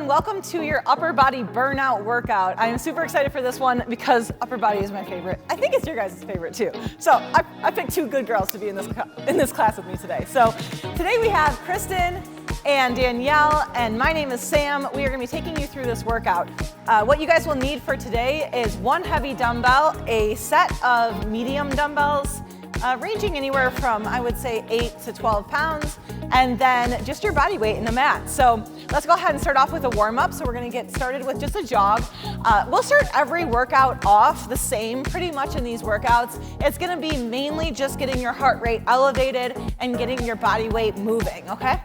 everyone, welcome to your upper body burnout workout. I am super excited for this one because upper body is my favorite. I think it's your guys' favorite too. So I picked two good girls to be in this class with me today. So today we have Kristen and Danielle, and my name is Sam. We are going to be taking you through this workout. What you guys will need for today is one heavy dumbbell, a set of medium dumbbells, ranging anywhere from, I would say, 8 to 12 pounds, and then just your body weight in the mat. So let's go ahead and start off with a warm-up. So we're gonna get started with just a jog. We'll start every workout off the same pretty much in these workouts. It's gonna be mainly just getting your heart rate elevated and getting your body weight moving, okay?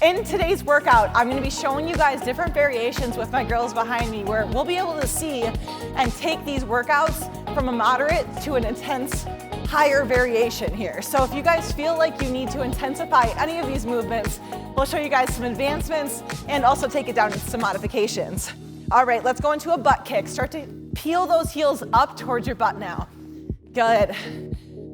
In today's workout, I'm gonna be showing you guys different variations with my girls behind me where we'll be able to see and take these workouts from a moderate to an intense higher variation here. So if you guys feel like you need to intensify any of these movements, we'll show you guys some advancements and also take it down into some modifications. All right, let's go into a butt kick. Start to peel those heels up towards your butt now. Good.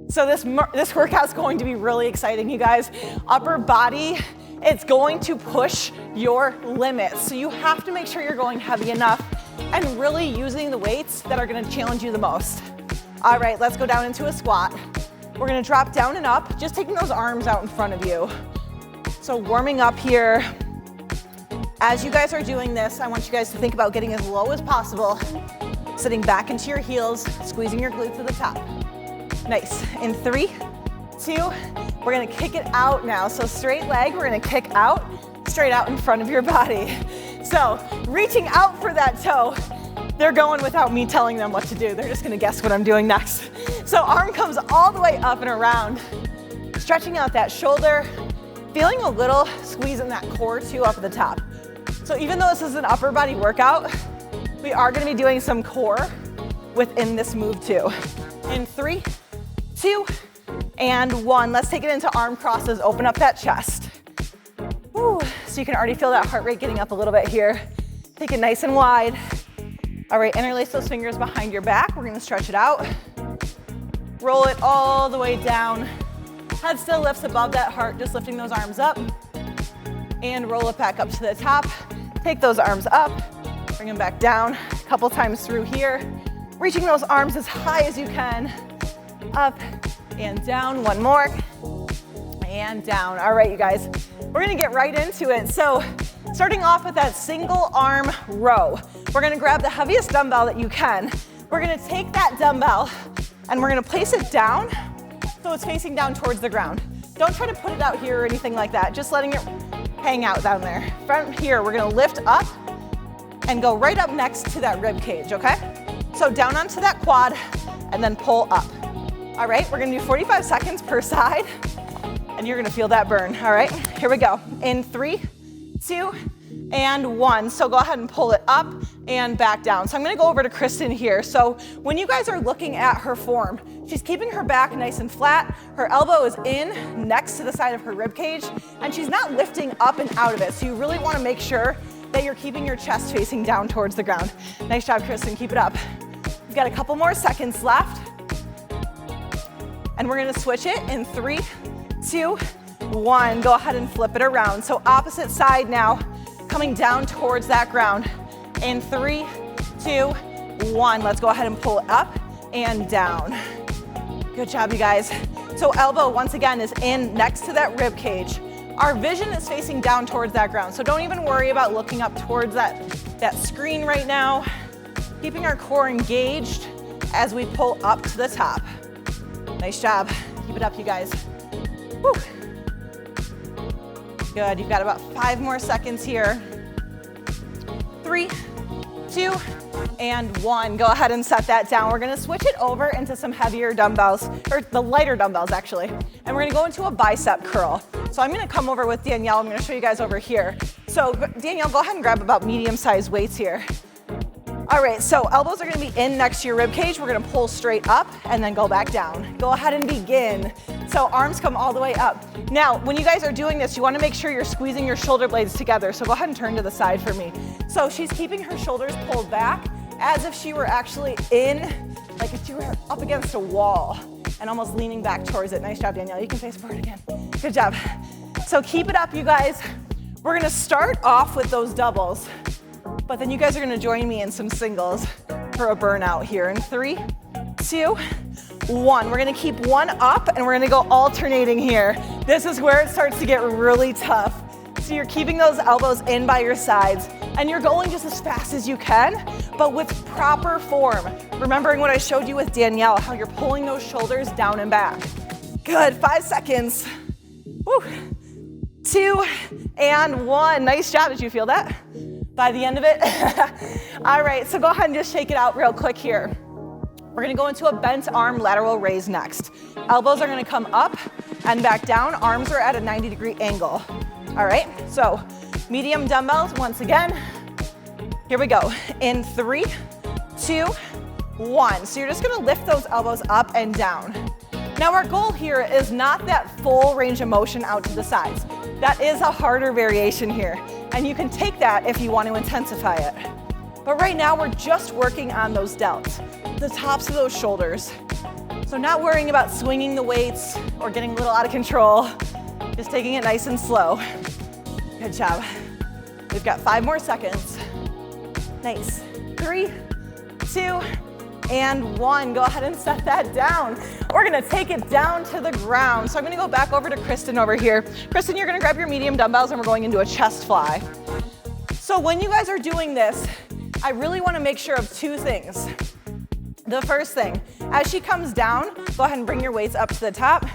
So this workout's going to be really exciting, you guys. Upper body, it's going to push your limits. So you have to make sure you're going heavy enough and really using the weights that are gonna challenge you the most. All right, let's go down into a squat. We're gonna drop down and up, just taking those arms out in front of you. So warming up here. As you guys are doing this, I want you guys to think about getting as low as possible, sitting back into your heels, squeezing your glutes to the top. Nice. In 3, 2, we're gonna kick it out now. So straight leg, we're gonna kick out, straight out in front of your body. So reaching out for that toe. They're going without me telling them what to do. They're just gonna guess what I'm doing next. So arm comes all the way up and around, stretching out that shoulder, feeling a little squeeze in that core too up at the top. So even though this is an upper body workout, we are gonna be doing some core within this move too. In 3, 2, and 1. Let's take it into arm crosses, open up that chest. Woo. So you can already feel that heart rate getting up a little bit here. Take it nice and wide. All right, interlace those fingers behind your back. We're gonna stretch it out. Roll it all the way down. Head still lifts above that heart, just lifting those arms up. And roll it back up to the top. Take those arms up, bring them back down. A couple times through here. Reaching those arms as high as you can. Up and down, one more. And down. All right, you guys, we're gonna get right into it. So starting off with that single arm row. We're gonna grab the heaviest dumbbell that you can. We're gonna take that dumbbell and we're gonna place it down so it's facing down towards the ground. Don't try to put it out here or anything like that, just letting it hang out down there. From here, we're gonna lift up and go right up next to that rib cage, okay? So down onto that quad and then pull up. All right, we're gonna do 45 seconds per side and you're gonna feel that burn. All right, here we go. In 3, 2, and 1. So go ahead and pull it up and back down. So I'm gonna go over to Kristen here. So when you guys are looking at her form, she's keeping her back nice and flat. Her elbow is in next to the side of her rib cage, and she's not lifting up and out of it. So you really wanna make sure that you're keeping your chest facing down towards the ground. Nice job, Kristen, keep it up. We've got a couple more seconds left. And we're gonna switch it in 3, 2, 1. Go ahead and flip it around. So opposite side now, coming down towards that ground. In 3, 2, 1. Let's go ahead and pull it up and down. Good job, you guys. So elbow, once again, is in next to that rib cage. Our vision is facing down towards that ground. So don't even worry about looking up towards that screen right now. Keeping our core engaged as we pull up to the top. Nice job. Keep it up, you guys. Woo. Good, you've got about 5 more seconds here. 3, 2, and 1. Go ahead and set that down. We're gonna switch it over into some heavier dumbbells, or the lighter dumbbells actually. And we're gonna go into a bicep curl. So I'm gonna come over with Danielle. I'm gonna show you guys over here. So Danielle, go ahead and grab about medium-sized weights here. All right, so elbows are gonna be in next to your rib cage. We're gonna pull straight up and then go back down. Go ahead and begin. So arms come all the way up. Now, when you guys are doing this, you wanna make sure you're squeezing your shoulder blades together. So go ahead and turn to the side for me. So she's keeping her shoulders pulled back as if she were actually in, like if she were up against a wall and almost leaning back towards it. Nice job, Danielle. You can face forward again. Good job. So keep it up, you guys. We're gonna start off with those doubles. but then you guys are gonna join me in some singles for a burnout here. In 3, 2, 1. We're gonna keep one up and we're gonna go alternating here. This is where it starts to get really tough. So you're keeping those elbows in by your sides and you're going just as fast as you can, but with proper form. Remembering what I showed you with Danielle, how you're pulling those shoulders down and back. Good, 5 seconds. Woo. 2 and 1. Nice job, did you feel that? By the end of it? All right, so go ahead and just shake it out real quick here. We're gonna go into a bent arm lateral raise next. Elbows are gonna come up and back down. Arms are at a 90-degree angle. All right, so medium dumbbells once again. Here we go. In 3, 2, 1. So you're just gonna lift those elbows up and down. Now our goal here is not that full range of motion out to the sides. That is a harder variation here, and you can take that if you want to intensify it. But right now we're just working on those delts, the tops of those shoulders. So not worrying about swinging the weights or getting a little out of control, just taking it nice and slow. Good job. We've got 5 more seconds. Nice. 3, 2, and 1. Go ahead and set that down. We're gonna take it down to the ground. So I'm gonna go back over to Kristen over here. Kristen, you're gonna grab your medium dumbbells and we're going into a chest fly. So when you guys are doing this, I really wanna make sure of 2 things. The first thing, as she comes down, go ahead and bring your weights up to the top.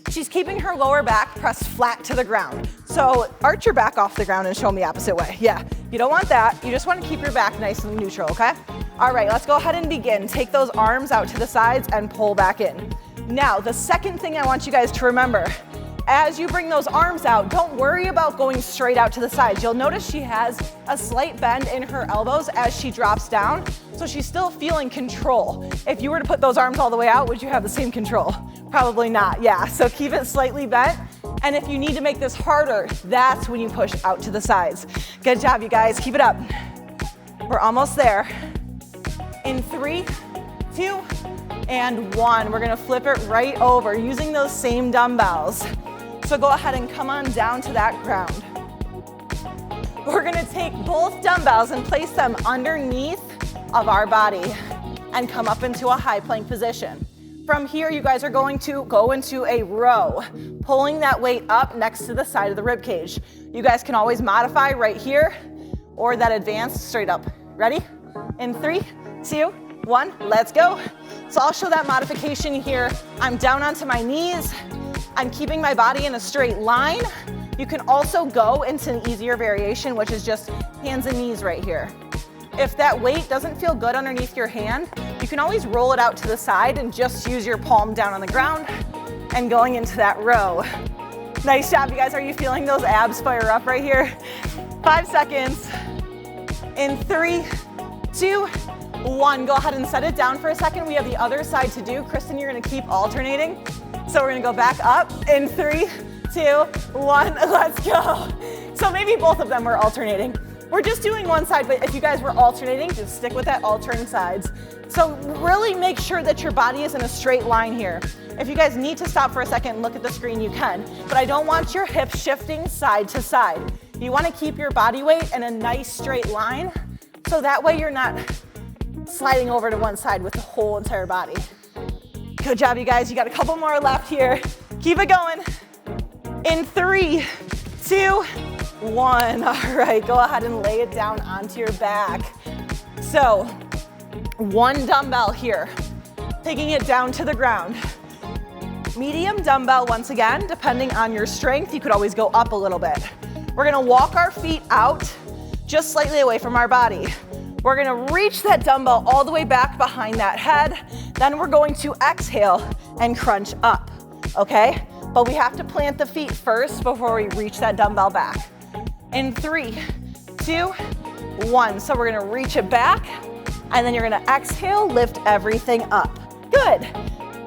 She's keeping her lower back pressed flat to the ground. So arch your back off the ground and show them the opposite way. Yeah, you don't want that. You just want to keep your back nice and neutral, okay? All right, let's go ahead and begin. Take those arms out to the sides and pull back in. Now, the second thing I want you guys to remember, as you bring those arms out, don't worry about going straight out to the sides. You'll notice she has a slight bend in her elbows as she drops down, so she's still feeling control. If you were to put those arms all the way out, would you have the same control? Probably not, yeah. So keep it slightly bent, and if you need to make this harder, that's when you push out to the sides. Good job, you guys, keep it up. We're almost there. In 3, 2, and 1. We're gonna flip it right over using those same dumbbells. So go ahead and come on down to that ground. We're gonna take both dumbbells and place them underneath of our body and come up into a high plank position. From here, you guys are going to go into a row, pulling that weight up next to the side of the rib cage. You guys can always modify right here or that advanced straight up. Ready? In 3, 2, 1, let's go. So I'll show that modification here. I'm down onto my knees. I'm keeping my body in a straight line. You can also go into an easier variation, which is just hands and knees right here. If that weight doesn't feel good underneath your hand, you can always roll it out to the side and just use your palm down on the ground and going into that row. Nice job, you guys. Are you feeling those abs fire up right here? 5 seconds. In 3, 2, 1. Go ahead and set it down for a second. We have the other side to do. Kristen, you're gonna keep alternating. So we're gonna go back up in 3, 2, 1, let's go. So maybe both of them were alternating. We're just doing one side, but if you guys were alternating, just stick with that altering sides. So really make sure that your body is in a straight line here. If you guys need to stop for a second and look at the screen, you can, but I don't want your hips shifting side to side. You wanna keep your body weight in a nice straight line, so that way you're not sliding over to one side with the whole entire body. Good job, you guys. You got a couple more left here. Keep it going. In 3, 2, 1. All right, go ahead and lay it down onto your back. So, 1 dumbbell here, taking it down to the ground. Medium dumbbell once again, depending on your strength, you could always go up a little bit. We're gonna walk our feet out just slightly away from our body. We're gonna reach that dumbbell all the way back behind that head. Then we're going to exhale and crunch up, okay? But we have to plant the feet first before we reach that dumbbell back. In 3, 2, 1. So we're gonna reach it back, and then you're gonna exhale, lift everything up. Good.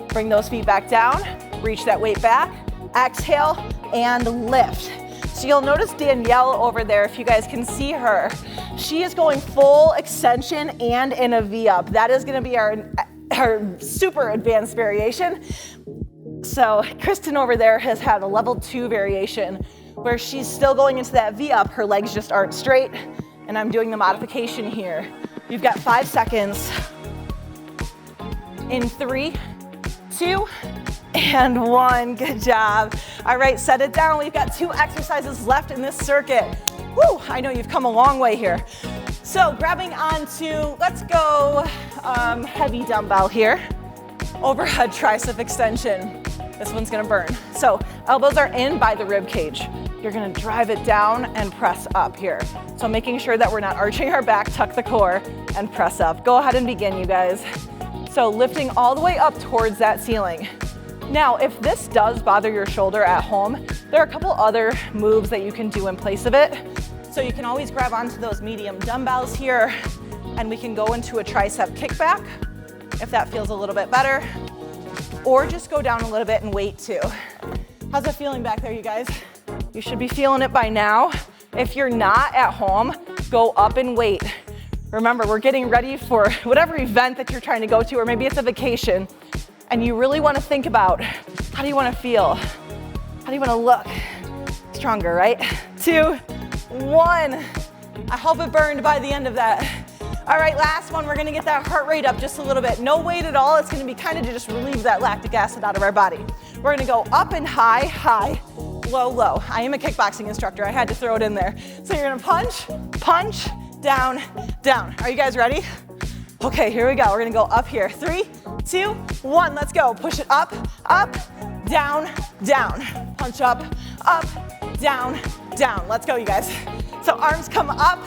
Bring those feet back down, reach that weight back, exhale, and lift. So you'll notice Danielle over there, if you guys can see her, she is going full extension and in a V-up. That is gonna be our super advanced variation. So Kristen over there has had a level 2 variation where she's still going into that V-up, her legs just aren't straight, and I'm doing the modification here. You've got 5 seconds. In 3, 2, and 1. Good job. All right, set it down. We've got 2 exercises left in this circuit. Woo, I know you've come a long way here. So grabbing onto, let's go heavy dumbbell here. Overhead tricep extension. This one's gonna burn. So elbows are in by the rib cage. You're gonna drive it down and press up here. So making sure that we're not arching our back, tuck the core, and press up. Go ahead and begin, you guys. So lifting all the way up towards that ceiling. Now, if this does bother your shoulder at home, there are a couple other moves that you can do in place of it. So you can always grab onto those medium dumbbells here, and we can go into a tricep kickback if that feels a little bit better, or just go down a little bit and wait too. How's it feeling back there, you guys? You should be feeling it by now. If you're not at home, go up and wait. Remember, we're getting ready for whatever event that you're trying to go to, or maybe it's a vacation, and you really want to think about, how do you want to feel? How do you want to look? Stronger, right? 2, 1. I hope it burned by the end of that. All right, last one. We're gonna get that heart rate up just a little bit. No weight at all. It's gonna be kind of to just relieve that lactic acid out of our body. We're gonna go up and high, high, low, low. I am a kickboxing instructor. I had to throw it in there. So you're gonna punch, punch, down, down. Are you guys ready? Okay, here we go. We're gonna go up here. 3, 2, 1. Let's go. Push it up, up, down, down. Punch up, down, down. Let's go, you guys. So arms come up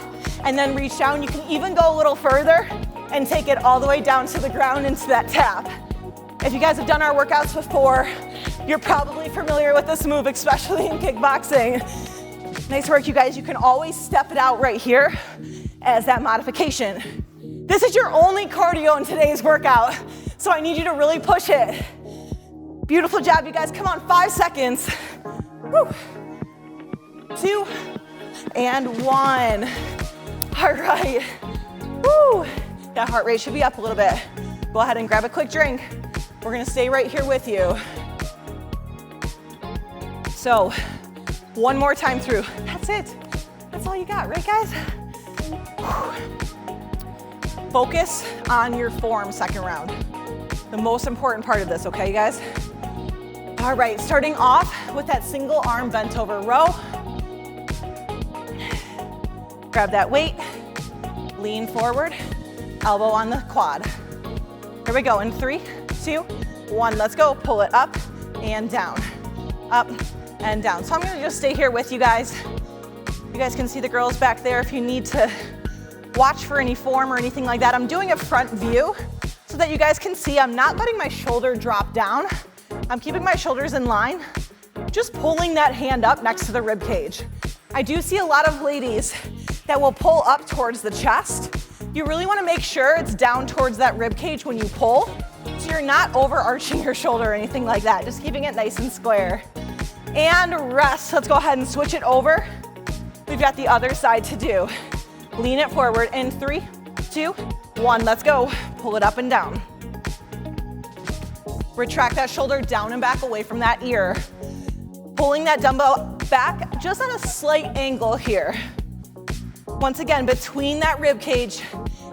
and then reach down. You can even go a little further and take it all the way down to the ground into that tap. If you guys have done our workouts before, you're probably familiar with this move, especially in kickboxing. Nice work, you guys. You can always step it out right here as that modification. This is your only cardio in today's workout, so I need you to really push it. Beautiful job, you guys. Come on, 5 seconds. Woo. 2 and 1. All right. Woo. That heart rate should be up a little bit. Go ahead and grab a quick drink. We're gonna stay right here with you. So, one more time through. That's it. That's all you got, right, guys? Whew. Focus on your form second round. The most important part of this, okay, you guys? All right, starting off with that single arm bent over row. Grab that weight, lean forward, elbow on the quad. Here we go, in 3, 2, 1, let's go. Pull it up and down, up and down. So I'm gonna just stay here with you guys. You guys can see the girls back there if you need to watch for any form or anything like that. I'm doing a front view so that you guys can see I'm not letting my shoulder drop down. I'm keeping my shoulders in line, just pulling that hand up next to the rib cage. I do see a lot of ladies that will pull up towards the chest. You really wanna make sure it's down towards that rib cage when you pull, so you're not overarching your shoulder or anything like that, just keeping it nice and square. And rest. Let's go ahead and switch it over. We've got the other side to do. Lean it forward in 3, 2, 1, let's go. Pull it up and down. Retract that shoulder down and back away from that ear. Pulling that dumbbell back just on a slight angle here. Once again, between that rib cage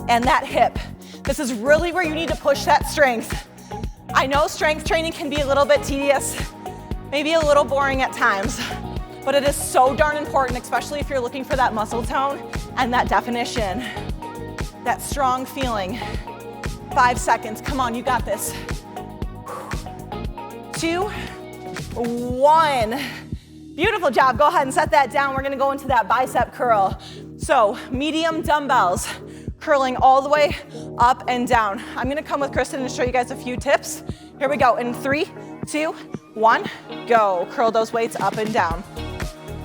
and that hip. This is really where you need to push that strength. I know strength training can be a little bit tedious, maybe a little boring at times, but it is so darn important, especially if you're looking for that muscle tone and that definition, that strong feeling. 5 seconds, come on, you got this. 2, 1. Beautiful job, go ahead and set that down. We're gonna go into that bicep curl. So medium dumbbells, curling all the way up and down. I'm gonna come with Kristen and show you guys a few tips. Here we go, in 3, 2, 1, go. Curl those weights up and down.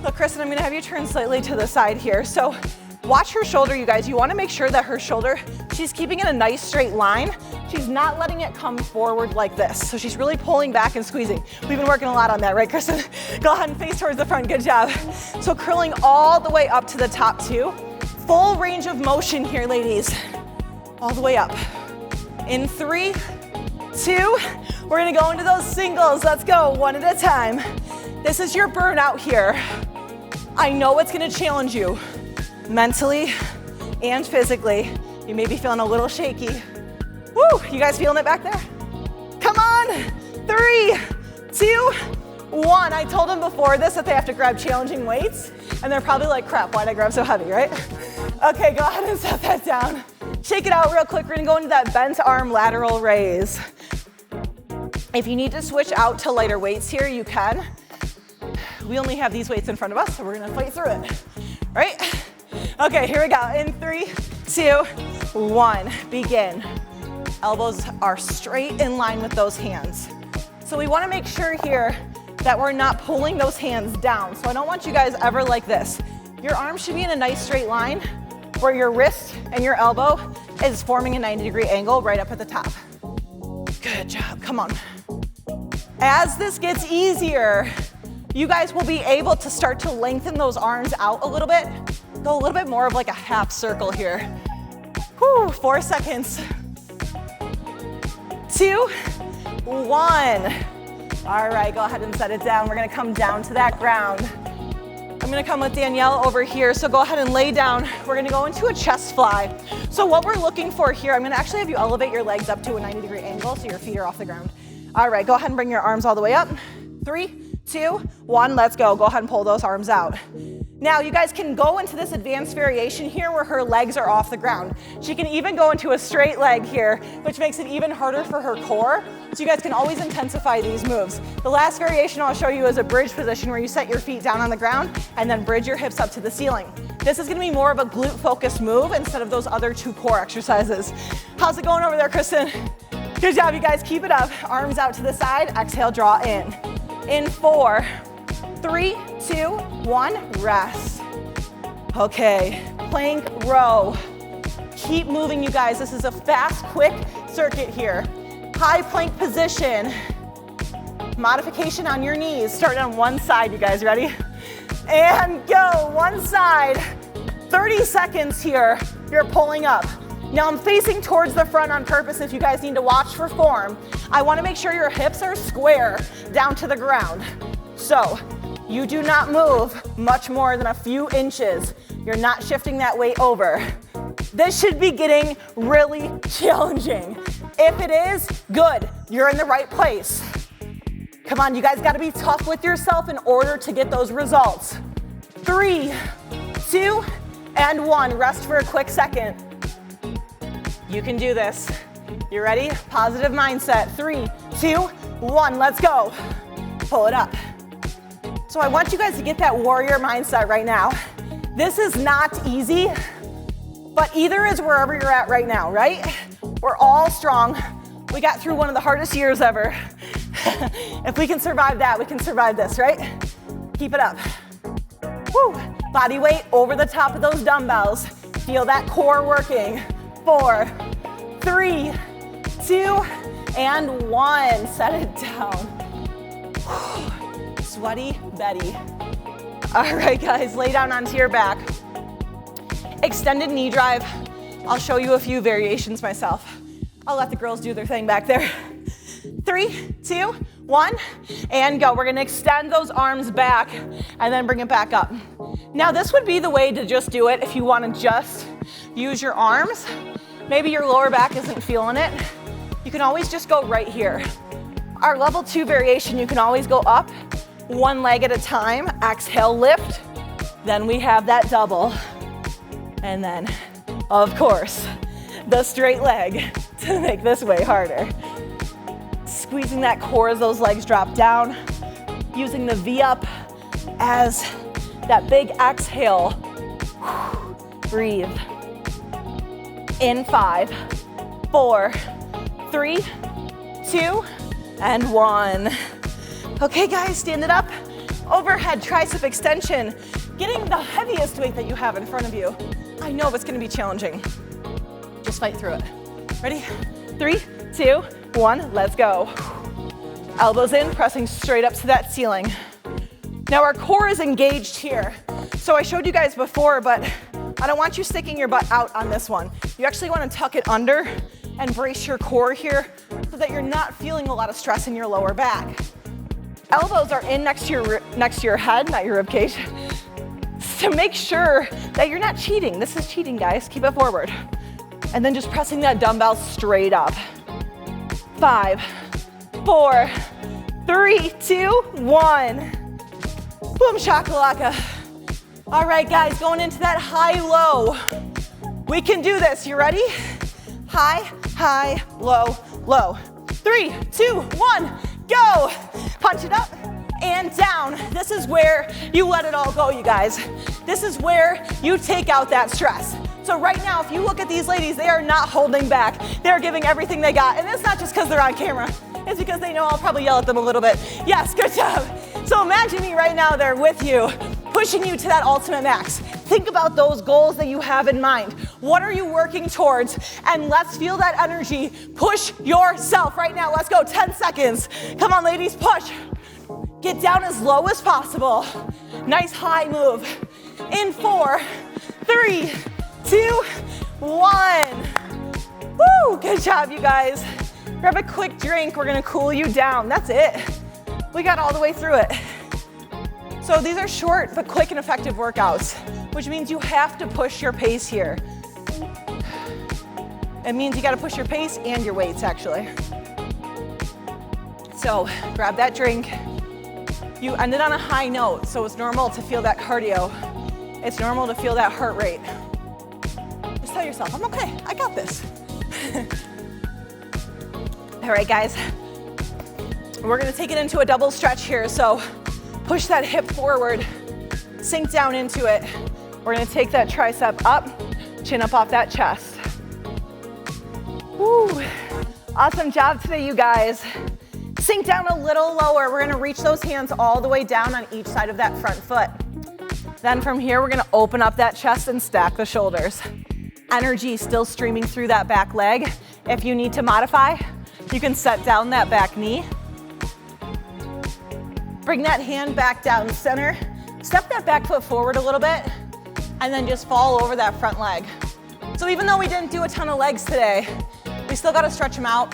So Kristen, I'm gonna have you turn slightly to the side here. So watch her shoulder, you guys. You wanna make sure that her shoulder, she's keeping it a nice straight line. She's not letting it come forward like this. So she's really pulling back and squeezing. We've been working a lot on that, right, Kristen? Go ahead and face towards the front, good job. So curling all the way up to the top too. Full range of motion here, ladies. All the way up. In 3, 2, we're gonna go into those singles. Let's go, one at a time. This is your burnout here. I know it's gonna challenge you mentally, and physically. You may be feeling a little shaky. Woo, you guys feeling it back there? Come on, 3, 2, 1. I told them before this that they have to grab challenging weights, and they're probably like, crap, why'd I grab so heavy, right? Okay, go ahead and set that down. Shake it out real quick. We're gonna go into that bent arm lateral raise. If you need to switch out to lighter weights here, you can. We only have these weights in front of us, so we're gonna fight through it, right? Okay, here we go. In 3, 2, 1, begin. Elbows are straight in line with those hands. So we wanna make sure here that we're not pulling those hands down. So I don't want you guys ever like this. Your arms should be in a nice straight line where your wrist and your elbow is forming a 90-degree angle right up at the top. Good job, come on. As this gets easier, you guys will be able to start to lengthen those arms out a little bit. Go a little bit more of like a half circle here. Whew, 4 seconds. 2, 1. All right, go ahead and set it down. We're gonna come down to that ground. I'm gonna come with Danielle over here, so go ahead and lay down. We're gonna go into a chest fly. So what we're looking for here, I'm gonna actually have you elevate your legs up to a 90-degree angle so your feet are off the ground. All right, go ahead and bring your arms all the way up. 3, 2, 1, let's go. Go ahead and pull those arms out. Now you guys can go into this advanced variation here where her legs are off the ground. She can even go into a straight leg here, which makes it even harder for her core. So you guys can always intensify these moves. The last variation I'll show you is a bridge position where you set your feet down on the ground and then bridge your hips up to the ceiling. This is gonna be more of a glute focused move instead of those other 2 core exercises. How's it going over there, Kristen? Good job, you guys, keep it up. Arms out to the side, exhale, draw in. In 4, 3, 2, 1, rest. Okay, plank row. Keep moving, you guys. This is a fast, quick circuit here. High plank position. Modification on your knees. Start on one side, you guys, ready? And go, one side. 30 seconds here, you're pulling up. Now I'm facing towards the front on purpose if you guys need to watch for form. I wanna make sure your hips are square down to the ground. So, you do not move much more than a few inches. You're not shifting that weight over. This should be getting really challenging. If it is, good, you're in the right place. Come on, you guys gotta be tough with yourself in order to get those results. 3, 2, and 1. Rest for a quick second. You can do this. You ready? Positive mindset. 3, 2, 1, let's go. Pull it up. So I want you guys to get that warrior mindset right now. This is not easy, but either is wherever you're at right now, right? We're all strong. We got through one of the hardest years ever. If we can survive that, we can survive this, right? Keep it up. Woo. Body weight over the top of those dumbbells. Feel that core working. 4, 3, 2, and 1. Set it down. Sweaty Betty. All right, guys, lay down onto your back. Extended knee drive. I'll show you a few variations myself. I'll let the girls do their thing back there. 3, 2, 1, and go. We're gonna extend those arms back and then bring it back up. Now this would be the way to just do it if you wanna just use your arms. Maybe your lower back isn't feeling it. You can always just go right here. Our level 2 variation, you can always go up one leg at a time. Exhale, lift. Then we have that double. And then, of course, the straight leg to make this way harder. Squeezing that core as those legs drop down. Using the V up as that big exhale. Breathe. In 5, 4, 3, 2, and 1. Okay, guys, stand it up. Overhead tricep extension. Getting the heaviest weight that you have in front of you. I know it's gonna be challenging. Just fight through it. Ready? 3, 2, 1, let's go. Elbows in, pressing straight up to that ceiling. Now our core is engaged here. So I showed you guys before, but I don't want you sticking your butt out on this one. You actually want to tuck it under and brace your core here so that you're not feeling a lot of stress in your lower back. Elbows are in next to your head, not your rib cage. to make sure that you're not cheating. This is cheating, guys. Keep it forward. And then just pressing that dumbbell straight up. 5, 4, 3, 2, 1. Boom shakalaka. All right, guys, going into that high-low. We can do this. You ready? High, high, low, low. 3, 2, 1, go. Punch it up and down. This is where you let it all go, you guys. This is where you take out that stress. So right now, if you look at these ladies, they are not holding back. They're giving everything they got. And it's not just because they're on camera. It's because they know I'll probably yell at them a little bit. Yes, good job. So imagine me right now there with you, pushing you to that ultimate max. Think about those goals that you have in mind. What are you working towards? And let's feel that energy. Push yourself right now. Let's go, 10 seconds. Come on, ladies, push. Get down as low as possible. Nice high move. In 4, 3, 2, 1. Woo, good job, you guys. Grab a quick drink. We're gonna cool you down. That's it. We got all the way through it. So these are short but quick and effective workouts, which means you have to push your pace here. It means you gotta push your pace and your weights, actually. So grab that drink. You ended on a high note, so it's normal to feel that cardio. It's normal to feel that heart rate. Just tell yourself, I'm okay, I got this. All right, guys. We're gonna take it into a double stretch here, so push that hip forward, sink down into it. We're gonna take that tricep up, chin up off that chest. Woo. Awesome job today, you guys. Sink down a little lower. We're gonna reach those hands all the way down on each side of that front foot. Then from here, we're gonna open up that chest and stack the shoulders. Energy still streaming through that back leg. If you need to modify, you can set down that back knee. Bring that hand back down center. Step that back foot forward a little bit, and then just fall over that front leg. So even though we didn't do a ton of legs today, we still gotta stretch them out.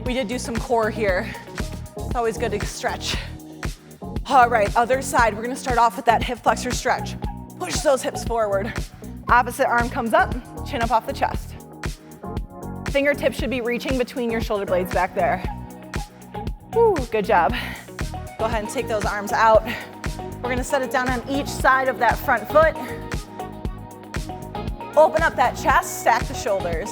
We did do some core here. It's always good to stretch. All right, other side. We're gonna start off with that hip flexor stretch. Push those hips forward. Opposite arm comes up, chin up off the chest. Fingertips should be reaching between your shoulder blades back there. Woo, good job. Go ahead and take those arms out. We're gonna set it down on each side of that front foot. Open up that chest, stack the shoulders.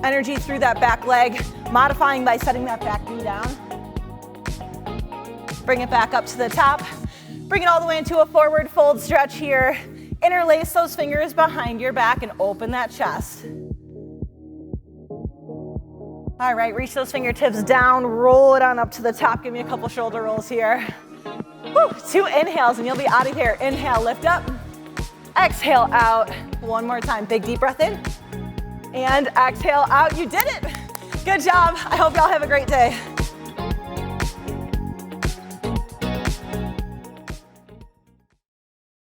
Energy through that back leg, modifying by setting that back knee down. Bring it back up to the top. Bring it all the way into a forward fold stretch here. Interlace those fingers behind your back and open that chest. All right, reach those fingertips down, roll it on up to the top. Give me a couple shoulder rolls here. Woo, 2 inhales and you'll be out of here. Inhale, lift up. Exhale out. One more time, big deep breath in. And exhale out, you did it. Good job. I hope y'all have a great day.